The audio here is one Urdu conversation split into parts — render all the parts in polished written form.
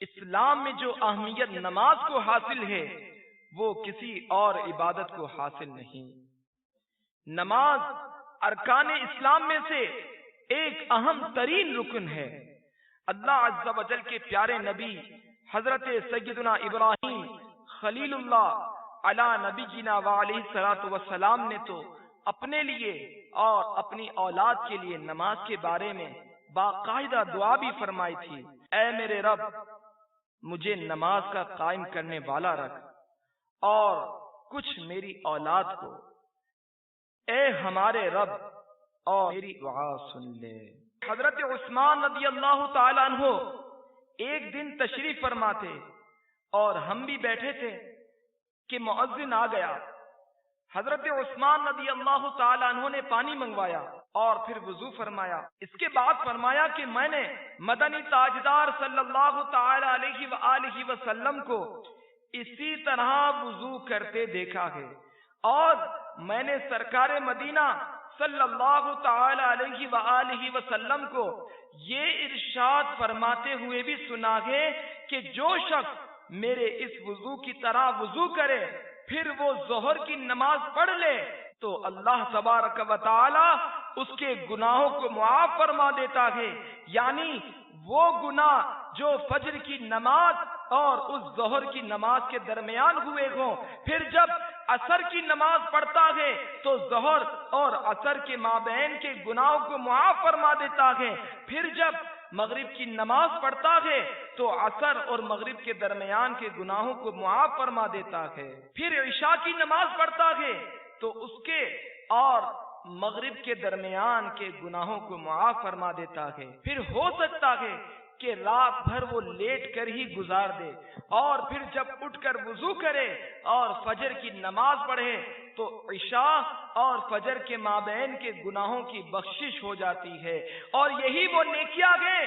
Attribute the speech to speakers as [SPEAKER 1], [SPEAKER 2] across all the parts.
[SPEAKER 1] اسلام میں جو اہمیت نماز کو حاصل ہے وہ کسی اور عبادت کو حاصل نہیں۔ نماز ارکان اسلام میں سے ایک اہم ترین رکن ہے۔ اللہ عز و جل کے پیارے نبی حضرت سیدنا ابراہیم خلیل اللہ علی نبینا وعلیہ الصلوۃ والسلام نے تو اپنے لیے اور اپنی اولاد کے لیے نماز کے بارے میں باقاعدہ دعا بھی فرمائی تھی، اے میرے رب مجھے نماز کا قائم کرنے والا رکھ اور کچھ میری اولاد کو، اے ہمارے رب اور میری دعا سن لے۔ حضرت عثمان رضی اللہ تعالیٰ عنہ ایک دن تشریف فرما تھے اور ہم بھی بیٹھے تھے کہ مؤذن آ گیا۔ حضرت عثمان رضی اللہ تعالیٰ عنہ نے پانی منگوایا اور پھر وضو فرمایا۔ اس کے بعد فرمایا کہ میں نے مدنی تاجدار صلی اللہ تعالی علیہ وآلہ وسلم کو اسی طرح وضو کرتے دیکھا ہے، اور میں نے سرکار مدینہ صلی اللہ تعالی علیہ وآلہ وسلم کو یہ ارشاد فرماتے ہوئے بھی سنا ہے کہ جو شخص میرے اس وضو کی طرح وضو کرے پھر وہ ظہر کی نماز پڑھ لے تو اللہ تبارک و تعالی اس کے گناہوں کو معاف فرما دیتا ہے، یعنی وہ گناہ جو فجر کی نماز اور اس ظہر کی نماز کے درمیان ہوئے ہوں، پھر جب عصر کی نماز پڑھتا ہے تو ظہر اور عصر کے مابین کے گناہوں کو معاف فرما دیتا ہے، پھر جب مغرب کی نماز پڑھتا ہے تو عصر اور مغرب کے درمیان کے گناہوں کو معاف فرما دیتا ہے، پھر عشاء کی نماز پڑھتا ہے تو اس کے اور مغرب کے درمیان کے گناہوں کو معاف فرما دیتا ہے، پھر ہو سکتا ہے کہ رات بھر وہ لیٹ کر ہی گزار دے اور پھر جب اٹھ کر وضو کرے اور فجر کی نماز پڑھے تو عشاء اور فجر کے مابین کے گناہوں کی بخشش ہو جاتی ہے، اور یہی وہ نیکیاں ہیں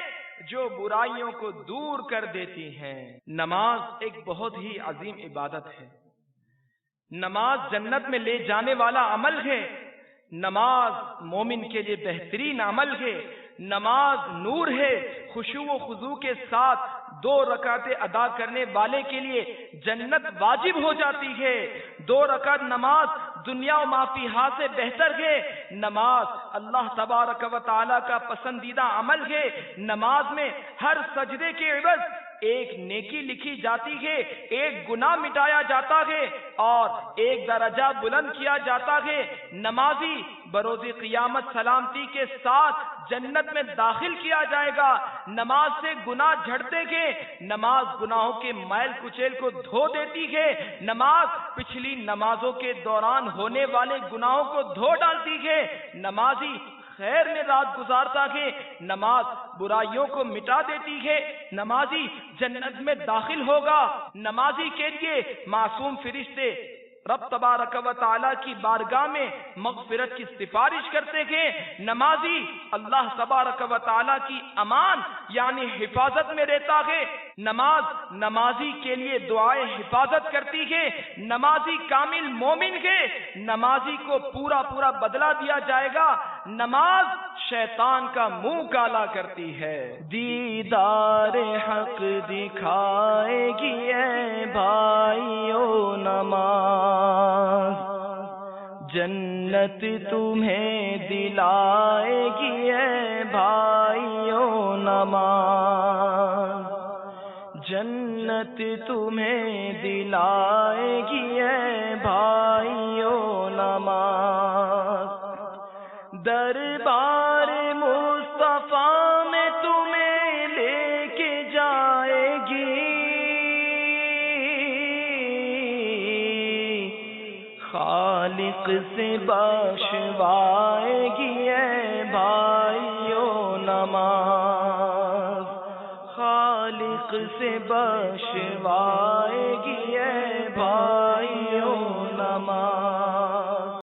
[SPEAKER 1] جو برائیوں کو دور کر دیتی ہیں۔ نماز ایک بہت ہی عظیم عبادت ہے، نماز جنت میں لے جانے والا عمل ہے، نماز مومن کے لیے بہترین عمل ہے، نماز نور ہے، خشوع و خضوع کے ساتھ 2 رکعتیں ادا کرنے والے کے لیے جنت واجب ہو جاتی ہے، 2 رکعت نماز دنیا و ما فیہا سے بہتر ہے، نماز اللہ تبارک و تعالی کا پسندیدہ عمل ہے، نماز میں ہر سجدے کے عوض ایک نیکی لکھی جاتی ہے، ایک گناہ مٹایا جاتا ہے اور ایک درجہ بلند کیا جاتا ہے، نمازی بروز قیامت سلامتی کے ساتھ جنت میں داخل کیا جائے گا، نماز سے گناہ جھڑتے ہیں، نماز گناہوں کے میل کچیل کو دھو دیتی ہے، نماز پچھلی نمازوں کے دوران ہونے والے گناہوں کو دھو ڈالتی ہے، نمازی خیر میں رات گزارتا ہے، نماز برائیوں کو مٹا دیتی ہے، نمازی جنت میں داخل ہوگا، نمازی کے لیے معصوم فرشتے رب تبارک و تعالی کی بارگاہ میں مغفرت کی سفارش کرتے ہیں، نمازی اللہ تبارک و تعالی کی امان یعنی حفاظت میں رہتا ہے، نماز نمازی کے لیے دعائے حفاظت کرتی ہے، نمازی کامل مومن ہے، نمازی کو پورا پورا بدلہ دیا جائے گا، نماز شیطان کا منہ کالا کرتی ہے۔ دیدار حق دکھائے گی اے بھائیو نماز، جنت تمہیں دلائے گی اے بھائیو نماز، جنت تمہیں دلائے گی اے بھائیو نماز، دربار مصطفیٰ میں تمہیں لے کے جائے گی، خالق سے بخشوائے گی اے بھائیو نماز، خالق سے بخشوائے گی اے بھائی